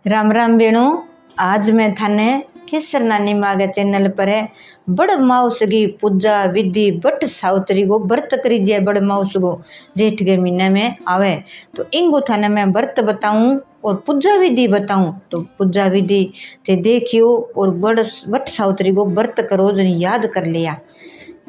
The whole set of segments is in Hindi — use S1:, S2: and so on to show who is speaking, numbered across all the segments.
S1: राम राम बेणु। आज मैं थाने केसर नानी माँ के चैनल पर है बड़ माउस की पूजा विधि बट सावत्री को व्रत करी जाए। बड़ माउस को जेठ के महीने में आवे तो इनको थाने मैं व्रत बताऊं और पूजा विधि बताऊं। तो पूजा विधि ते देखियो और बट सावत्री को व्रत करो जन याद कर लिया।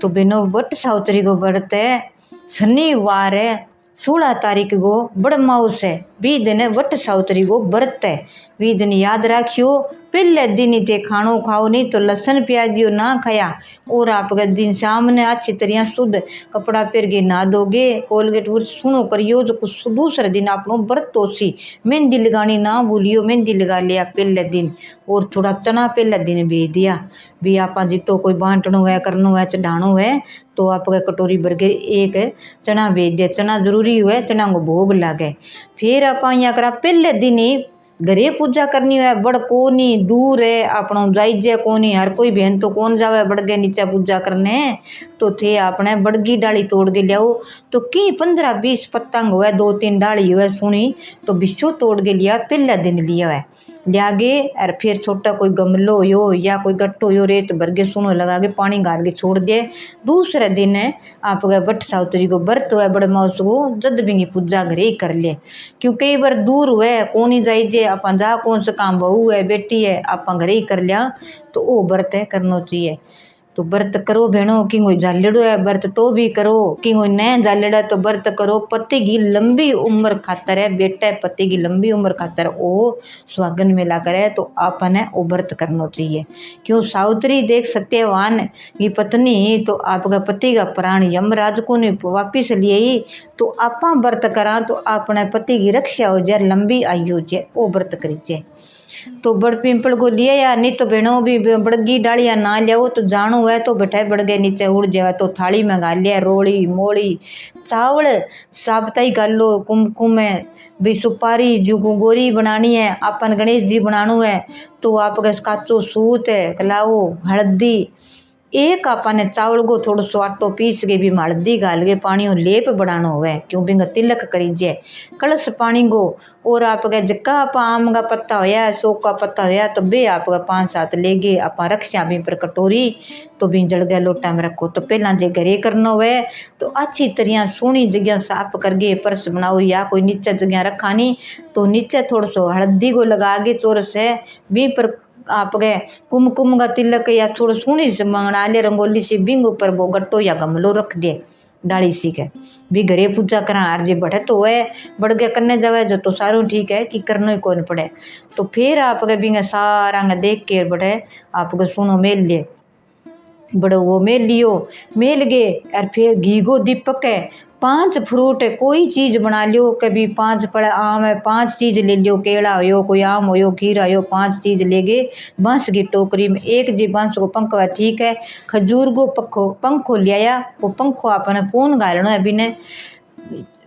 S1: तो बेनो बट सावत्री को व्रत है शनिवार है 16 तारीख को बड़ माउस है बी दिन वट सावत्री को व्रत है। वी दिन याद राखियो पहले दिन ही ते खानो खाओ नहीं तो लसन प्याजियो ना खाया। और आप दिन शाम ने अच्छी तरह शुद्ध कपड़ा पहन के नहा दोगे कोलगेट सुनो करियो जो कुछ दूसरे दिन आप व्रत होसी। मेहंदी लगानी ना भूलियो, मेहंदी लगा लिया पहले दिन। और थोड़ा चना पहले दिन भेज दिया भी आप जितो कोई बांटनो है करनो है चढ़ानो है तो आपके कटोरी भर के एक चना भेज दिया। चना जरूरी हुआ चना को भोग लागे। फिर आप यहाँ करा पहले दिन ही घरे पूजा करनी है। बड़ कोनी दूर है अपनों जाइजे कोनी हर कोई बहन तो कौन जावे बड़गे नीचे पूजा करने। तो थे आपने बड़गी डाली तोड़ के लियाओ तो की 15-20 पतंग हुए 2-3 डाली हुए सुनी तो बिस्सो तोड़ के लिया पहले दिन लिया है लियागे। और फिर छोटा कोई गमलो हो या कोई गट्टो हो रेत भर के सुनो लगा के पानी गाल के छोड़ दिए। दूसरे दिन आप बट सावत्री को व्रत हुआ बड़े माउस को जद भी पूजा घरे ही कर ले। क्यों कई बार दूर हुए कौन जाइजे आप जा कौन सा काम बहू है बेटी है आप घरे ही कर लिया तो वो व्रत है करना चाहिए। तो व्रत करो भेणो कि कोई जालेड़ो है व्रत तो भी करो कि कोई नया जालेड़ा तो व्रत करो। पति की लंबी उम्र खातर है बेटा पति की लंबी उम्र खातर ओ सुहागन मेला करे तो आपने वो व्रत करना चाहिए। क्यों सावत्री देख सत्यवान की पत्नी तो आपका पति का प्राण यमराज को नहीं वापिस लिए ही तो आप व्रत करा तो अपने पति की रक्षा हो जाए लंबी आयु हो जाए वो व्रत करीजे। तो बड़ पिंपल को लिए या नहीं तो भेणो भी बड़गी डालिया ना लियाओ तो जानो है तो बैठे बड़गे नीचे उड़ जाए तो थाली में गाल लिया रोली मोली चावल साबताई गाल लो कुमकुम है भी सुपारी जो गोरी बनानी है अपन गणेश जी बनानो है तो आप काचो सूत है कलाओ हल्दी एक आपने चावल को थोड़ा सो आटो पीस के भी हल्दी गाल के पानी लेप बनाना हुआ क्यों भी तिलक करीजे कलश पानी को। और आपका जक्का आप आम का पत्ता होया सोक का पत्ता होया तो बे आपका 5-7 लेगे आप रक्षा भी पर कटोरी तो भी जल गया लोटा में रखो। तो पहला जे घरे करना हुआ तो अच्छी तरह सोनी जगह साफ करके परस बनाओ या कोई नीचे जगह रखा नहीं तो नीचे थोड़ा सो हल्दी को लगा के चोरस है भी पर आप गए कुमकुम का तिलक या थोड़ा सोनी से मंगना ले रंगोली से बिंग ऊपर वो गट्टो या गमलो रख दे डाली सी के भी घरे पूजा करा आर जे बढ़े तो वह बढ़ गया करने जावे जो तो सारू ठीक है कि करना ही कौन पड़े। तो फिर आप गए बिंग सारा देख के बढ़े आप गए सुनो मेल लिए बड़ो वो मेल लियो मेल गए और फिर घी को दीपक है 5 फ्रूट है कोई चीज़ बना लियो कभी 5 पड़ा आम है 5 चीज़ ले लियो केला हो कोई आम हो खीरा हो 5 चीज़ ले गए बांस की टोकरी में एक जी बांस को पंखो है ठीक है खजूर को पंखो लिया वो पंखो आपने पून गालनो है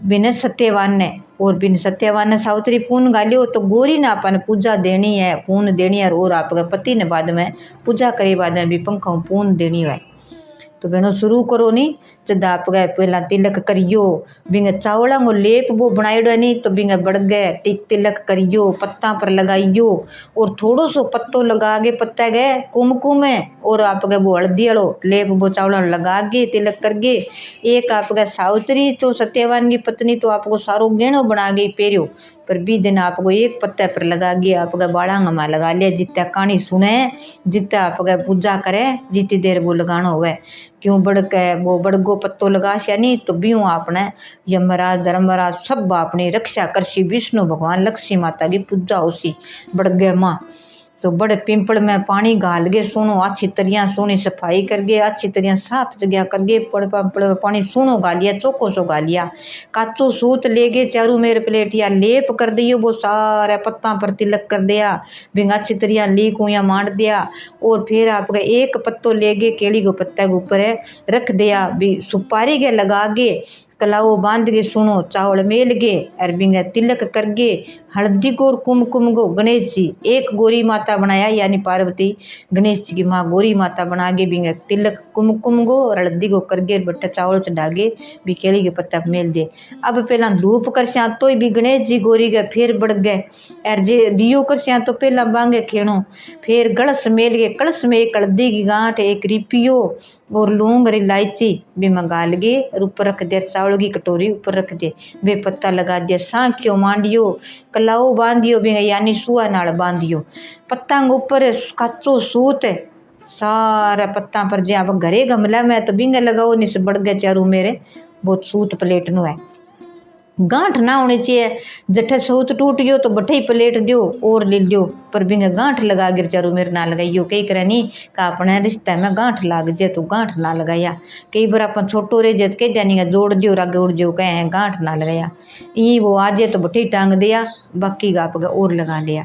S1: बिना सत्यवान ने और बिन सत्यवान ने सावत्री पून गालियो तो गोरी ने अपन पूजा देनी है पून देनी है और आपके पति ने बाद में पूजा करे बाद में भी पंखा पून देनी है। तो बहनों शुरू करो नहीं जब आप गए पहला तिलक करियो बिंग चावला को लेप वो बनाइडो नहीं तो बिंग बढ़ गए टिक तिलक करियो पत्ता पर लगाइयो और थोड़ो सो पत्तो लगा के पत्ता गए कुमकुम है और आप गए वो हल्दी वालो लेप वो चावला लगा के तिलक कर गए। एक आप गए सावत्री तो सत्यवान की पत्नी तो आपको सारो गहणो बना गई पेरियो पर बी दिन आपको एक पत्ते पर लगा गया आप गए बाड़ांगमा लगा लिया जितना कहानी सुने जितना आप गए पूजा करे जितनी देर वो लगाना हुआ क्यों बढ़ के वो बड़गो पत्तो लगा या नहीं तो बीऊ आपने यमराज धर्मराज सब अपनी रक्षा करसी विष्णु भगवान लक्ष्मी माता की पूजा होसी बड़गे माँ। तो बड़े पिंपल में पानी गाल के सुनो अच्छी तरह सोनी सफाई कर गए अच्छी तरह साफ जगह कर गए पड़ पानी सुनो गालिया चौको सो गालिया काचो सूत ले गए चारू मेरे प्लेट या लेप कर दियो वो सारे पत्ता पर तिलक कर दिया बिंग अच्छी तरह लीक या मार दिया। और फिर आपका एक पत्तो ले गए केली को पत्ते के ऊपर रख दिया भी सुपारी के लगा के कलाओ बांध गे सुनो चावल मेल गे और बिंगा तिलक कर गे हल्दी को और कुमकुम गो गणेश जी एक गोरी माता बनाया यानी पार्वती गणेश जी की माँ गोरी माता बना गे बिंगा तिलक कुमकुम गो और हल्दी को कर गे बट्टा चावल चढ़ा गे भी केली के पत्ता मेल दे। अब पहला धूप कर स्या तो भी गणेश जी गोरी गए फिर बढ़ गए और जे दियो कर स्या तो पहला बांगे खेणो फिर गड़स मेल गए कड़स में एक हल्दी की गांठ एक रिपियो और लौंग और इलायची भी मंगाल गे और ऊपर रख दे चावल की कटोरी ऊपर रख दे बे पत्ता लगा दिया सांख्यो मांडियो कलाओ बांधियो भी यानी सुआ नाल बांधियो पत्ता के ऊपर कच्चो सूत सारा पत्ता पर जे आप घरे गमला में तो बिंगे लगाओ निस बढ़ गए चारू मेरे बहुत सूत प्लेट नु है गांठ ना होनी चाहिए जठे सूत टूट गयो तो बठे ही प्लेट दियो और ले लियो पर बिंगे गांठ लगा गिर चारू मेरे ना लगाइयो कई करे नहीं का अपने रिश्ते में गांठ लाग जाए तो गांठ ना लगाया कई बार अपन छोटो रह जाए तो कह जानी जोड़ दियो आगे उड़ दियो कहे गांठ ना लगाया ये वो आ जाए तो बठे ही टांग दिया बाकी का आप और लगा लिया।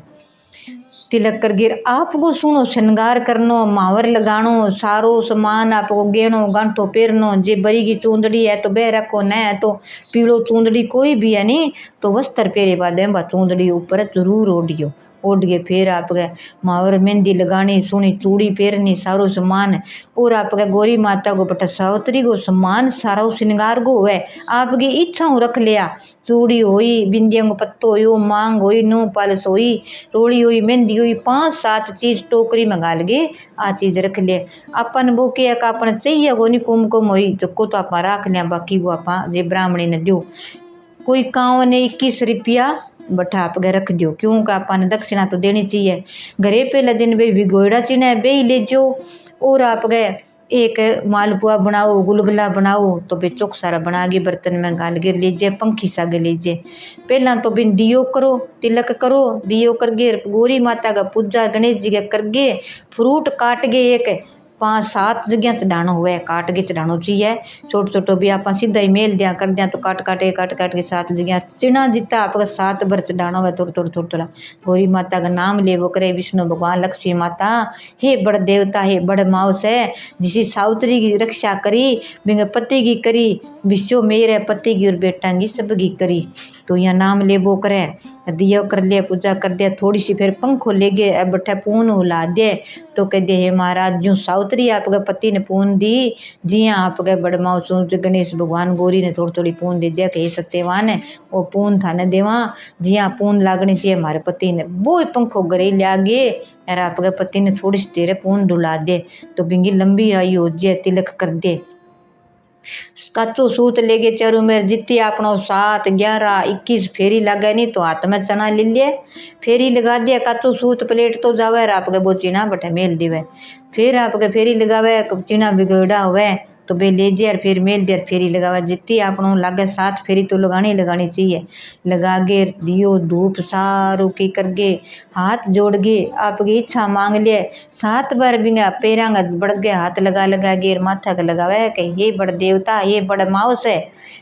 S1: तिलक कर गिर आपको सुनो श्रृंगार करनो मावर लगानो सारो सामान आपको गेणो गांठो पेरनो जे बरी की चूंदड़ी है तो बह रखो न है तो पीलो चूंदड़ी कोई भी है नहीं तो वस्त्र पेरे बाद में चूंदड़ी ऊपर जरूर ओढ़ियो ओढ़ के फिर आप गए मावर मेहंदी लगानी सोनी चूड़ी पेरनी सारो सामान और आप गए गौरी माता को बटा सावत्री को सामान सारा श्रृंगार को हुए आपकी इच्छा रख लिया चूड़ी हुई बिंदिया को पत्तो हो मांग हुई नू पालस हुई रोड़ी हुई मेहंदी हुई 5-7 चीज टोकरी मंगा लगे आ चीज रख ले अपन वो के अपन चाहिए वो नहीं कुमकुम हुई जो तो आप रख लिया बाकी वो आप जे ब्राह्मणी ने दो कोई कांव ने 21 रुपया बठा आप गए रख दो क्यों का अपन दक्षिणा तो देनी चाहिए घरे पहले दिन वे भिगोड़ा चिन्ह बे ही ले जो और आप गए एक मालपुआ बनाओ गुलगुला बनाओ तो बे चौक सारा बना के बर्तन में गाल गिर लीजिए पंखी सागे लीजिए पहला तो बिन दियो करो तिलक करो दियो कर गे गौरी माता का पूजा गणेश जी के कर गे फ्रूट काट गे एक 5-7 जगह चढ़ानो हुए काट के चढ़ानो चाहिए छोटो छोटो भी आप सीधा ही मेल दिया कर दिया तो काट के 7 जगह चिना जितना आपका 7 बार चढ़ाना हुआ थोड़ा गौरी माता का नाम ले वो करे विष्णु भगवान लक्ष्मी माता हे बड़ देवता हे बड़ माउस है जिसी सावित्री की रक्षा करी बिंगे पति की करी विश्व मेरे पति की और बेटा की सब की करी तो यहाँ नाम ले वो करे दिया कर लिया पूजा कर दिया थोड़ी सी फिर पंखो ले गए अब बठे पून उला दे तो कह दे हे महाराज जो सावित्री आपके पति ने पून दी जिया आपके बड़ माउस गणेश भगवान गौरी ने थोड़ी थोड़ी पून दे दिया कि सत्यवान है वो पून था न देवा जिया पून लागनी चाहिए हमारे पति ने वो पंखो गरे लिया गे और आपके पति ने थोड़ी सी देर पून डुला दे तो बिंगी लंबी आयु हो जाए तिलक कर दे कच्चो सूत ले गए चारू मेरे जितनी आपनो 7, 11, 21 फेरी लगे नहीं तो हाथ में चना ले लिए फेरी लगा दिया कच्चो सूत प्लेट तो जावे आपके वो चीना बटे मेल दिवे फिर आपके फेरी लगावे चीना बिगड़ा हुए तो बे ले जाए फिर मेल दे फेरी लगावा जितनी आपनो लागे 7 फेरी तो लगानी चाहिए लगा गे दियो धूप सारू की कर गे हाथ जोड़ गे आपकी इच्छा मांग लिए 7 बार बिंगा पैरांगा बढ़ गए हाथ लगा गे माथा का लगावे कि ये बड़ देवता ये बड़ माउस है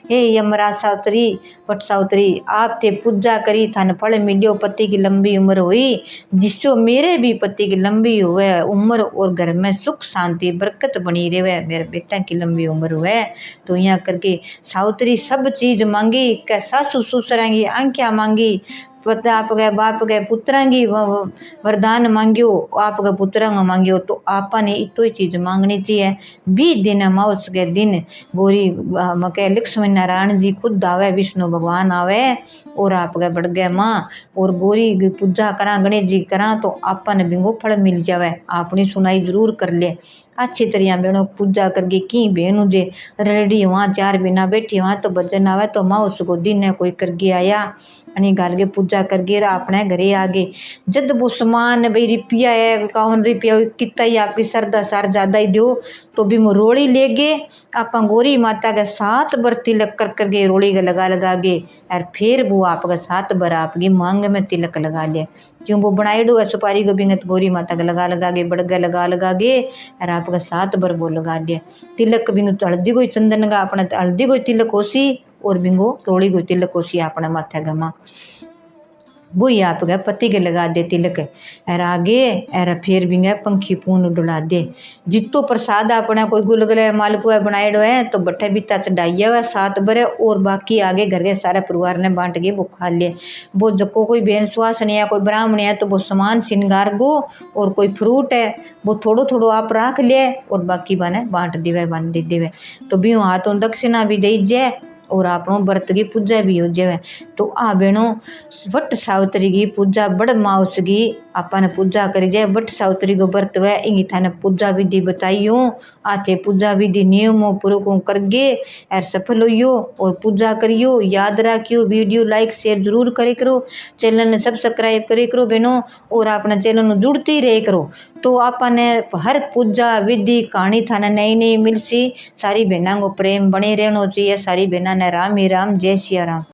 S1: हे यमरा सावत्री पट सावत्री आप ते पूजा करी थान फल मिलियो पति की लंबी उम्र हुई जिससे मेरे भी पति की लंबी हुए उम्र और घर में सुख शांति बरकत बनी रहे मेरे बेटा की लंबी उम्र हुए तो यहाँ करके सावित्री सब चीज मांगी क्या सासू ससुरांगी आंख्या मांगी पता आप गए बाप गए पुत्रांगी वरदान मांगियो आप गए पुत्रांग मांगियो तो आपा ने इतो ही चीज मांगनी चाहिए 20 दिन अमावस के दिन गौरी मके लक्ष्मी नारायण जी खुद आवे विष्णु भगवान आवे और आप गए बढ़ गए माँ और गौरी की पूजा करा गणेश जी करा तो आपा ने बिंगो फल मिल जावे आपनी सुनाई जरूर कर ले अच्छी तरह बहनों पूजा करके की बहनों जे रेडी वहाँ 4 बिना बैठी वहाँ तो भजन आवे तो माँ उसको दिन है कोई करके आया अनी गाल के पूजा करके अपने घरे आ गए जब वो सामान भाई रुपया है 51 रुपया कितना ही आपकी श्रद्धा सार ज़्यादा ही दो तो भी वो रोड़ी ले गए आप गौरी माता के 7 बार तिलक कर गए रोड़ी का लगा गए और फिर वो आपका 7 बार आपकी मांग में तिलक लगा लिया क्यों वो बनाई डो है सुपारी को बिंगत गौरी माता का लगा गए बड़गा लगा गए और आपका 7 बार वो लगा लिया तिलक बिंग हल्दी कोई चंदन का अपना हल्दी कोई तिलक होसी और बिंगो रोड़ी को तिलक होसी अपना माथे गमा वो ही आप गए पति के लगा दे तिलक और आगे और फिर भी गए पंखी पून डुला दे। जितो प्रसाद अपना कोई गुलगुले मालपुआ बनाएड़ो है तो बट्ठे बिता चढ़ाइया हुआ 7 बरे और बाकी आगे घर के सारे परिवार ने बांट के वो खा लिए। वो जको कोई बेन सुहासनी है कोई ब्राह्मण है तो वो सामान श्रृंगार गो और कोई फ्रूट है वो थोड़ो थोड़ो आप रख ले और बाकी बने बांट दिवे बन दे देवे। तो भी हाथों दक्षिणा भी दे जाए और आपनों व्रत की पूजा भी हो जाए। तो आ बेणों वट सावित्री की पूजा बड़ माउस की अपन पूजा करी जाए। वट सावित्री को व्रत वह इंगी थाने पूजा विधि बताइयो आते पूजा विधि नियमों पूर्वकों करगे और सफल होइयो और पूजा करियो। याद रखियो वीडियो लाइक शेयर जरूर करे करो, चैनल ने सब्सक्राइब करे करो बेनो और अपना चैनल में जुड़ती रहे करो। तो आपने हर पूजा विधि कहानी थाने नई नई मिलसी। सारी बहना को प्रेम बने रहना चाहिए। सारी बहना ने राम ही राम, जय सिया राम।